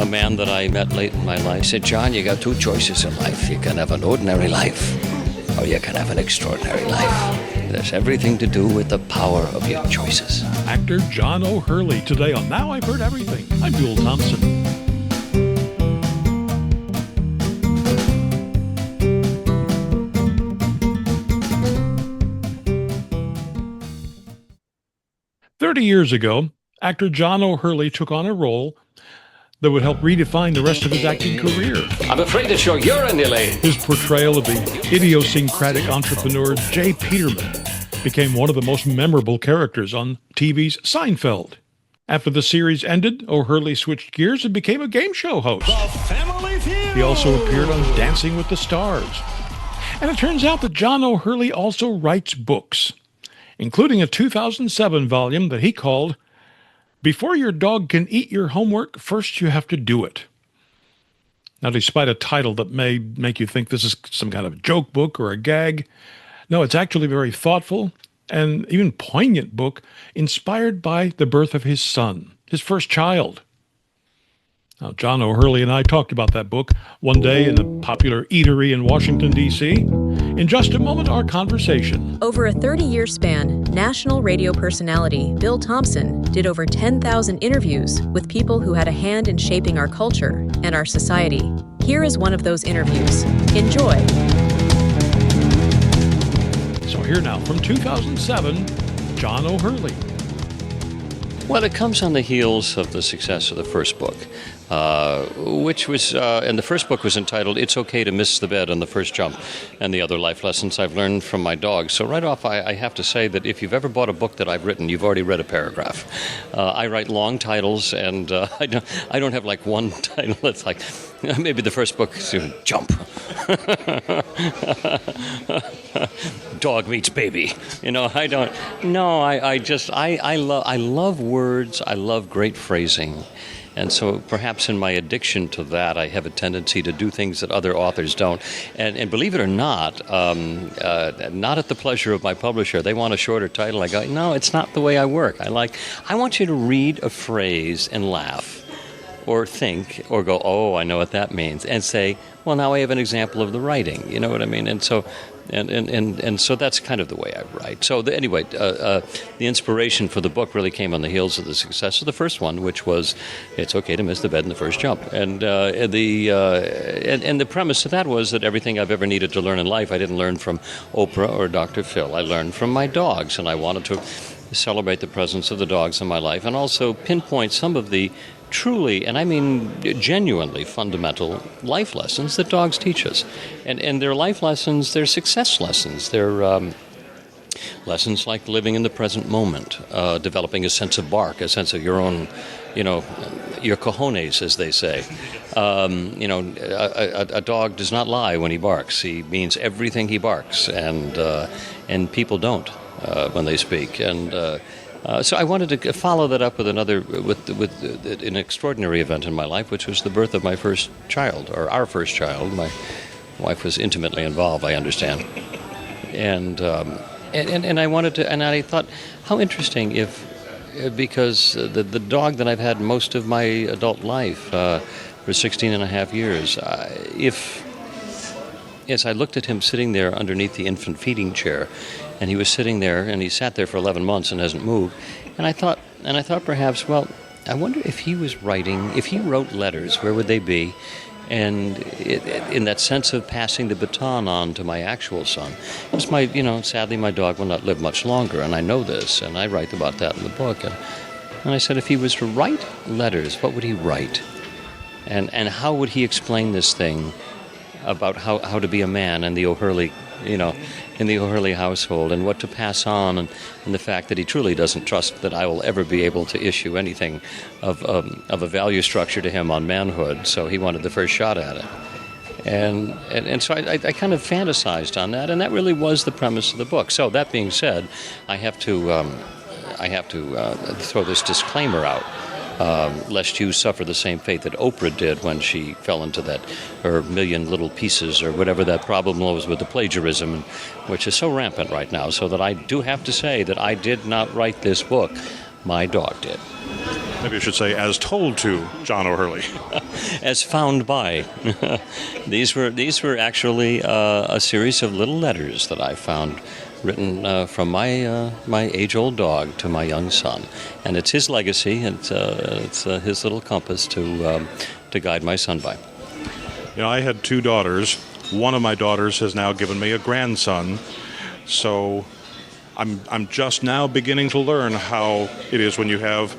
A man that I met late in my life said, John, you got two choices in life. You can have an ordinary life, or you can have an extraordinary life. It has everything to do with the power of your choices. Actor John O'Hurley, today on Now I've Heard Everything. I'm Bill Thompson. Years ago, actor John O'Hurley took on a role that would help redefine the rest of his acting career. I'm afraid it's your urine, Elaine. His portrayal of the idiosyncratic entrepreneur Jay Peterman became one of the most memorable characters on TV's Seinfeld. After the series ended, O'Hurley switched gears and became a game show host. He also appeared on Dancing with the Stars. And it turns out that John O'Hurley also writes books, including a 2007 volume that he called Before Your Dog Can Eat Your Homework, First You Have to Do It. Now, despite a title that may make you think this is some kind of joke book or a gag, no, it's actually a very thoughtful and even poignant book inspired by the birth of his son, his first child. Now, John O'Hurley and I talked about that book one day in a popular eatery in Washington, D.C. In just a moment, our conversation. Over a 30-year span, national radio personality Bill Thompson did over 10,000 interviews with people who had a hand in shaping our culture and our society. Here is one of those interviews. Enjoy. So here now, from 2007, John O'Hurley. Well, it comes on the heels of the success of the first book, which was, and the first book was entitled It's Okay to Miss the Bed on the First Jump, and the Other Life Lessons I've Learned from My Dog. So right off, I have to say that if you've ever bought a book that I've written, you've already read a paragraph. I write long titles, and I don't have like one title that's like, maybe the first book is Jump. Dog meets baby. You know, I don't. No, I love words. I love great phrasing. And so perhaps in my addiction to that, I have a tendency to do things that other authors don't. And believe it or not at the pleasure of my publisher. They want a shorter title. I go, no, it's not the way I work. I want you to read a phrase and laugh, or think, or go, oh, I know what that means, and say, well, now I have an example of the writing. You know what I mean? And so, and so that's kind of the way I write. So anyway, the inspiration for the book really came on the heels of the success of the first one, which was, it's okay to miss the bed in the first jump. And the premise of that was that everything I've ever needed to learn in life, I didn't learn from Oprah or Dr. Phil. I learned from my dogs, and I wanted to celebrate the presence of the dogs in my life, and also pinpoint some of the truly, and I mean genuinely fundamental life lessons that dogs teach us. And they're life lessons, they're success lessons. They're lessons like living in the present moment, developing a sense of bark, a sense of your own, your cojones, as they say. A dog does not lie when he barks. He means everything he barks, and people don't when they speak. And so I wanted to follow that up with with an extraordinary event in my life, which was the birth of my first child, or our first child. My wife was intimately involved, I understand, and I wanted to, and I thought, how interesting because the dog that I've had most of my adult life for 16 and a half years, as I looked at him sitting there underneath the infant feeding chair. And he was sitting there, and he sat there for 11 months and hasn't moved. And I thought perhaps, well, I wonder if he was writing, if he wrote letters, where would they be? And in that sense of passing the baton on to my actual son. Because sadly my dog will not live much longer, and I know this, and I write about that in the book. And I said, if he was to write letters, what would he write? And how would he explain this thing about how to be a man in the O'Hurley, in the O'Hurley household, and what to pass on, and the fact that he truly doesn't trust that I will ever be able to issue anything of a value structure to him on manhood, so he wanted the first shot at it. And so I kind of fantasized on that, and that really was the premise of the book. So that being said, I have to throw this disclaimer out. Lest you suffer the same fate that Oprah did when she fell into her million little pieces, or whatever that problem was with the plagiarism, which is so rampant right now. So that I do have to say that I did not write this book. My dog did. Maybe I should say, as told to John O'Hurley. As found by. These were actually a series of little letters that I found written from my age-old dog to my young son, and it's his legacy. It's his little compass to guide my son by. You know, I had 2 daughters. One of my daughters has now given me a grandson, so I'm just now beginning to learn how it is when you have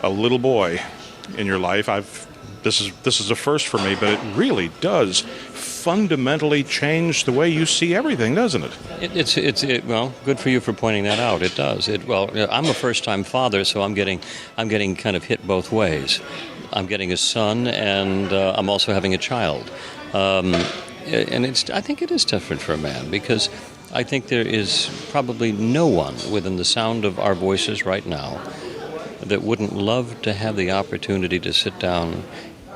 a little boy in your life. This is a first for me, but it really does fundamentally change the way you see everything, doesn't it? Well, good for you for pointing that out. It does. I'm a first-time father, so I'm getting kind of hit both ways. I'm getting a son, and I'm also having a child. And I think it is different for a man, because I think there is probably no one within the sound of our voices right now that wouldn't love to have the opportunity to sit down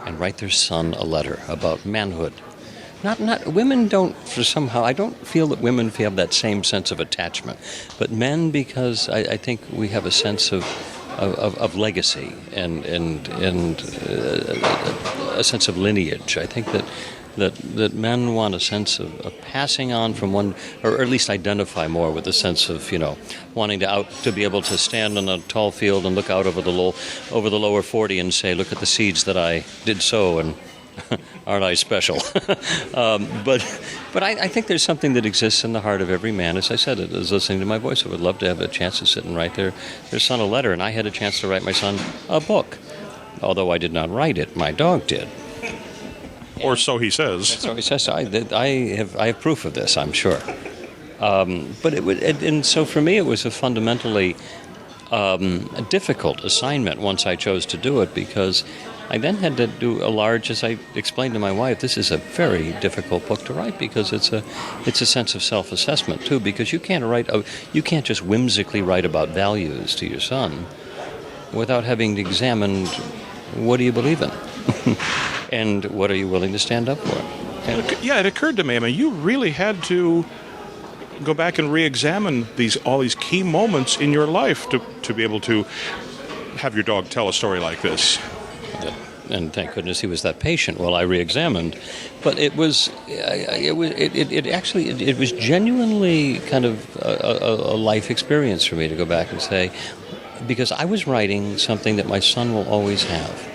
and write their son a letter about manhood. Not women don't somehow. I don't feel that women have that same sense of attachment, but men, because I think we have a sense of legacy and a sense of lineage. I think that men want a sense of passing on from one, or at least identify more with the sense of, wanting to be able to stand on a tall field and look out over the lower 40 and say, look at the seeds that I did sow, and aren't I special? But I think there's something that exists in the heart of every man. As I said, it is listening to my voice. I would love to have a chance to sit and write their son a letter, and I had a chance to write my son a book. Although I did not write it, my dog did. Or so he says. So he says. I have proof of this, I'm sure. And so for me, it was a fundamentally difficult assignment once I chose to do it, because I then had to do as I explained to my wife, this is a very difficult book to write, because it's a sense of self-assessment too, because you can't just whimsically write about values to your son without having examined what do you believe in. And what are you willing to stand up for? Yeah, it occurred to me. I mean, you really had to go back and re-examine all these key moments in your life to be able to have your dog tell a story like this. And thank goodness he was that patient while I re-examined. But it was genuinely kind of a life experience for me to go back and say, because I was writing something that my son will always have,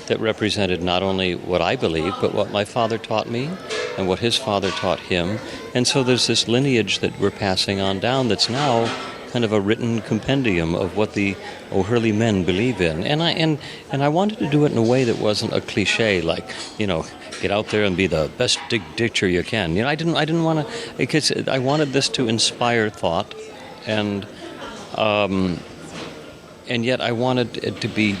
that represented not only what I believe, but what my father taught me and what his father taught him. And so there's this lineage that we're passing on down that's now kind of a written compendium of what the O'Hurley men believe in. And I wanted to do it in a way that wasn't a cliche, like, get out there and be the best dictator you can. I didn't want to, because I wanted this to inspire thought, and yet I wanted it to be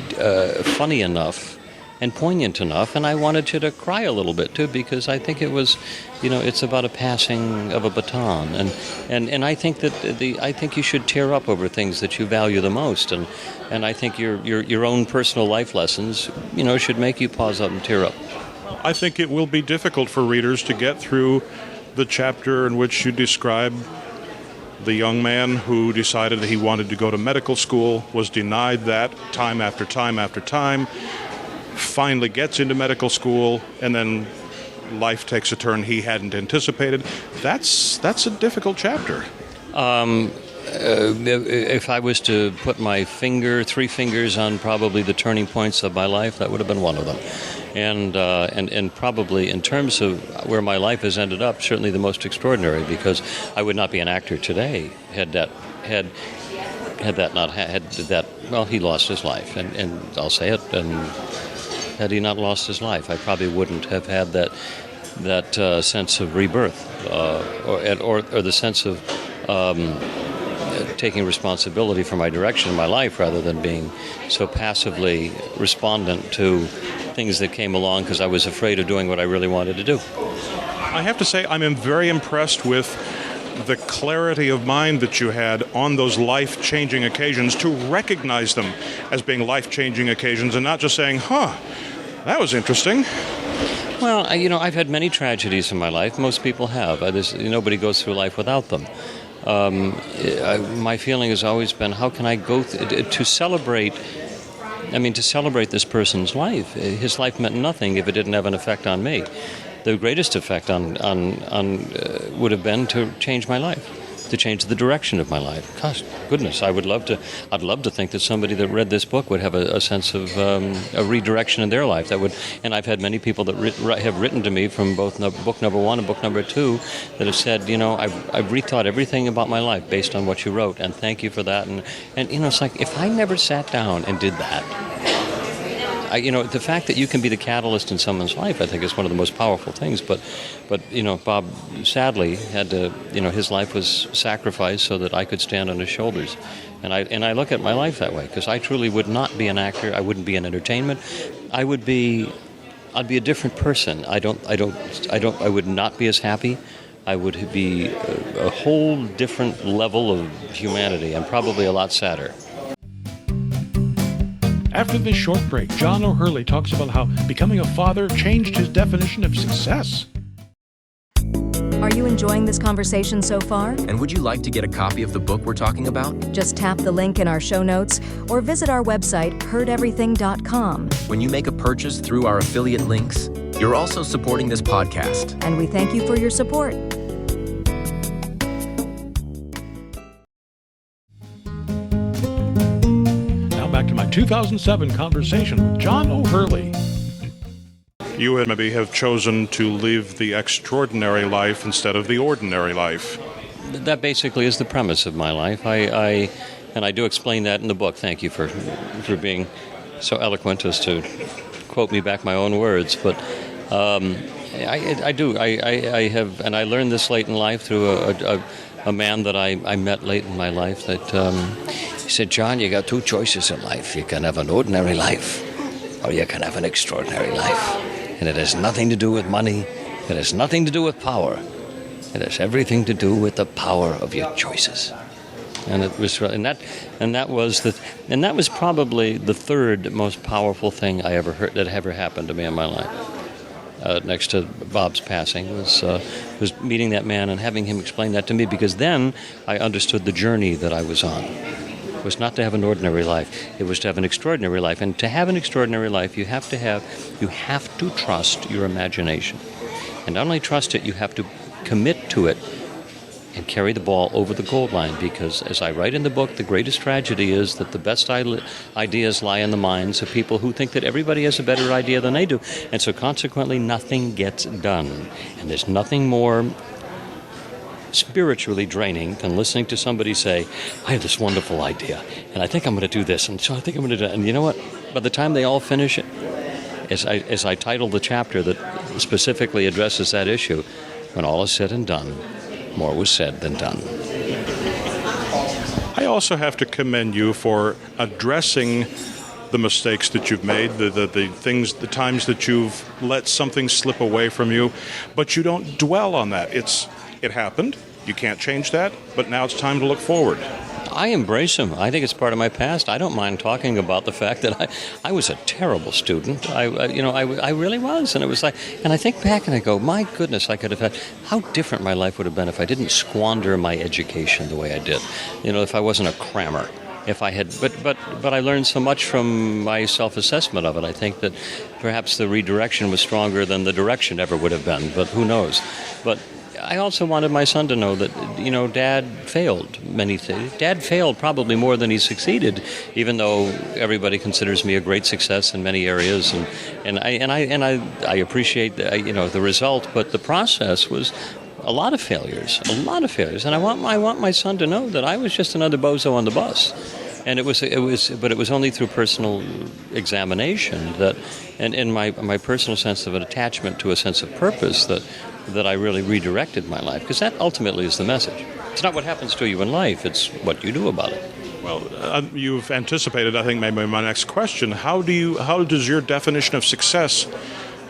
funny enough and poignant enough, and I wanted you to cry a little bit too, because I think it was, it's about a passing of a baton, and I think that I think you should tear up over things that you value the most, and I think your own personal life lessons, should make you pause up and tear up. I think it will be difficult for readers to get through the chapter in which you describe the young man who decided that he wanted to go to medical school, was denied that time after time after time, finally gets into medical school, and then life takes a turn he hadn't anticipated. That's a difficult chapter. If I was to put my 3 fingers on probably the turning points of my life, that would have been one of them. And probably in terms of where my life has ended up, certainly the most extraordinary, because I would not be an actor today had he lost his life, and I'll say it, and had he not lost his life, I probably wouldn't have had that sense of rebirth, or the sense of taking responsibility for my direction in my life, rather than being so passively respondent to things that came along because I was afraid of doing what I really wanted to do. I have to say, I'm very impressed with the clarity of mind that you had on those life-changing occasions, to recognize them as being life-changing occasions and not just saying, that was interesting. Well, I've had many tragedies in my life. Most people have. Nobody goes through life without them. My feeling has always been, how can I go to celebrate to celebrate this person's life. His life meant nothing if it didn't have an effect on me. The greatest effect on would have been to change my life, to change the direction of my life. Gosh, goodness, I'd love to think that somebody that read this book would have a sense of a redirection in their life. And I've had many people that have written to me from both book number 1 and book number 2 that have said, I've rethought everything about my life based on what you wrote, and thank you for that. And it's like, if I never sat down and did that, the fact that you can be the catalyst in someone's life, I think, is one of the most powerful things. But Bob sadly had to, his life was sacrificed so that I could stand on his shoulders, and I look at my life that way, because I truly would not be an actor. I wouldn't be in entertainment. I'd be a different person. I would not be as happy. I would be a whole different level of humanity, and probably a lot sadder. After this short break, John O'Hurley talks about how becoming a father changed his definition of success. Are you enjoying this conversation so far? And would you like to get a copy of the book we're talking about? Just tap the link in our show notes or visit our website, heardeverything.com. When you make a purchase through our affiliate links, you're also supporting this podcast. And we thank you for your support. Back to my 2007 conversation with John O'Hurley. You maybe have chosen to live the extraordinary life instead of the ordinary life. That basically is the premise of my life. I do explain that in the book. Thank you for being so eloquent as to quote me back my own words. But I do. I have, and I learned this late in life through a man that I met late in my life that. He said, John, you got 2 choices in life. You can have an ordinary life, or you can have an extraordinary life. And it has nothing to do with money. It has nothing to do with power. It has everything to do with the power of your choices. And it was, and that was probably the third most powerful thing I ever heard that ever happened to me in my life. Next to Bob's passing was meeting that man and having him explain that to me, because then I understood the journey that I was on. It was not to have an ordinary life. It was to have an extraordinary life. And to have an extraordinary life, you have to trust your imagination. And not only trust it, you have to commit to it and carry the ball over the goal line, because, as I write in the book, the greatest tragedy is that the best ideas lie in the minds of people who think that everybody has a better idea than they do. And so consequently, nothing gets done. And there's nothing more spiritually draining than listening to somebody say, I have this wonderful idea, and I think I'm going to do this, and so I think I'm going to do that. And you know what? By the time they all finish it, as I titled the chapter that specifically addresses that issue, when all is said and done, more was said than done. I also have to commend you for addressing the mistakes that you've made, the times that you've let something slip away from you, but you don't dwell on that. It happened. You can't change that, but now it's time to look forward. I embrace them. I think it's part of my past. I don't mind talking about the fact that I was a terrible student. I really was, and it was like, and I think back and I go, my goodness, I could have had, how different my life would have been if I didn't squander my education the way I did. If I wasn't a crammer. If I had, but I learned so much from my self-assessment of it. I think that perhaps the redirection was stronger than the direction ever would have been, but who knows. But I also wanted my son to know that, Dad failed many things. Dad failed probably more than he succeeded, even though everybody considers me a great success in many areas, and I appreciate the result, but the process was a lot of failures, and I want my son to know that I was just another bozo on the bus. And it was only through personal examination that, and in my personal sense of an attachment to a sense of purpose, that I really redirected my life, because that ultimately is the message. It's not what happens to you in life; it's what you do about it. Well, you've anticipated, I think, maybe my next question. How does your definition of success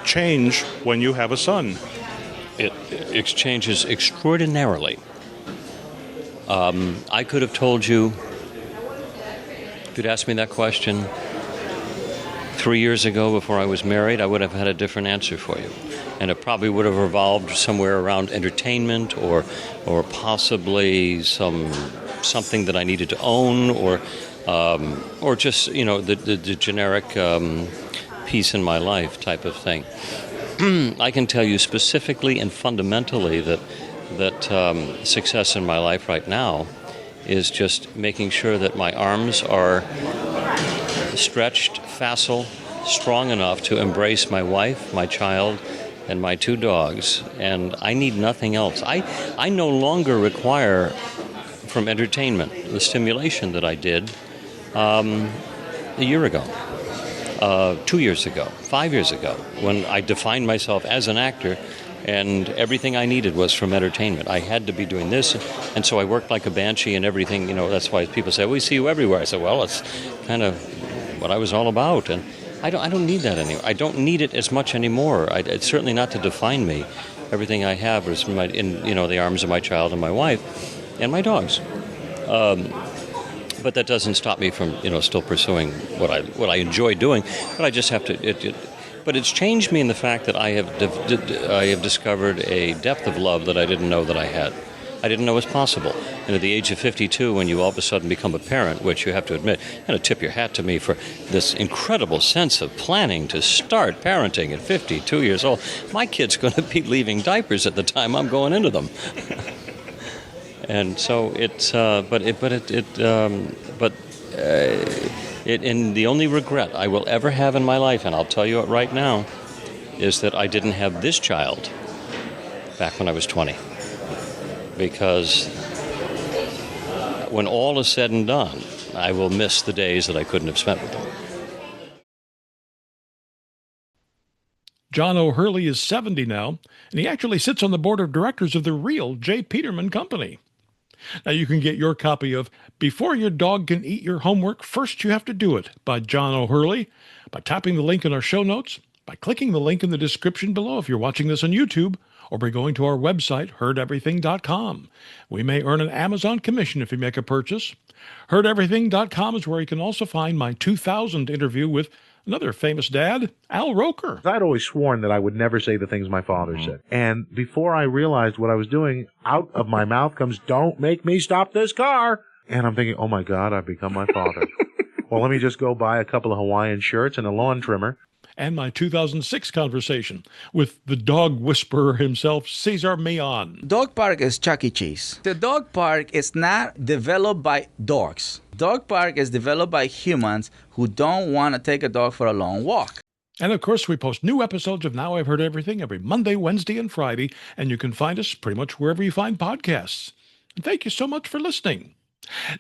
change when you have a son? It changes extraordinarily. I could have told you. If you'd asked me that question 3 years ago before I was married, I would have had a different answer for you. And it probably would have revolved somewhere around entertainment or possibly something that I needed to own, or or just, the generic peace in my life type of thing. I can tell you specifically and fundamentally that success in my life right now is just making sure that my arms are stretched, facile, strong enough to embrace my wife, my child, and my 2 dogs, and I need nothing else. I no longer require from entertainment the stimulation that I did a year ago, 2 years ago, 5 years ago, when I defined myself as an actor, and everything I needed was from entertainment. I had to be doing this, and so I worked like a banshee and everything. That's why people say, we see you everywhere. I said, well, it's kind of what I was all about, and I don't need that anymore. I don't need it as much anymore. It's certainly not to define me. Everything I have is in the arms of my child and my wife and my dogs. But that doesn't stop me from still pursuing what I enjoy doing. But I just have to. But it's changed me in the fact that I have discovered a depth of love that I didn't know that I had. I didn't know was possible. And at the age of 52, when you all of a sudden become a parent, which you have to admit, tip your hat to me for this incredible sense of planning to start parenting at 52 years old. My kid's going to be leaving diapers at the time I'm going into them. And so it's, and the only regret I will ever have in my life, and I'll tell you it right now, is that I didn't have this child back when I was 20. Because when all is said and done, I will miss the days that I couldn't have spent with them. John O'Hurley is 70 now, and he actually sits on the board of directors of the real J. Peterman Company. Now you can get your copy of Before Your Dog Can Eat Your Homework, First You Have to Do It by John O'Hurley by tapping the link in our show notes, by clicking the link in the description below if you're watching this on YouTube, or by going to our website, heardeverything.com. We may earn an Amazon commission if you make a purchase. Heardeverything.com is where you can also find my 2000 interview with another famous dad, Al Roker. I'd always sworn that I would never say the things my father said. And before I realized what I was doing, out of my mouth comes, "Don't make me stop this car." And I'm thinking, oh my God, I've become my father. Well, let me just go buy a couple of Hawaiian shirts and a lawn trimmer. And my 2006 conversation with the dog whisperer himself, Cesar Millan. Dog park is Chuck E. Cheese. The dog park is not developed by dogs. Dog park is developed by humans who don't want to take a dog for a long walk. And of course, we post new episodes of Now I've Heard Everything every Monday, Wednesday, and Friday, and you can find us pretty much wherever you find podcasts. And thank you so much for listening.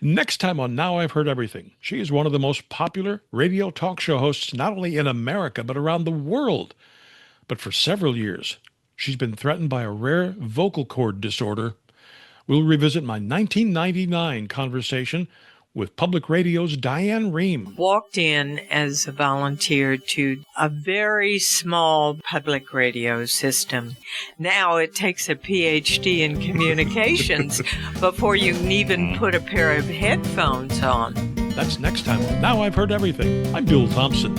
Next time on Now I've Heard Everything, she is one of the most popular radio talk show hosts not only in America but around the world. But for several years, she's been threatened by a rare vocal cord disorder. We'll revisit my 1999 conversation with Public Radio's Diane Rehm. Walked in as a volunteer to a very small public radio system. Now it takes a PhD in communications before you can even put a pair of headphones on. That's next time on Now I've Heard Everything. I'm Bill Thompson.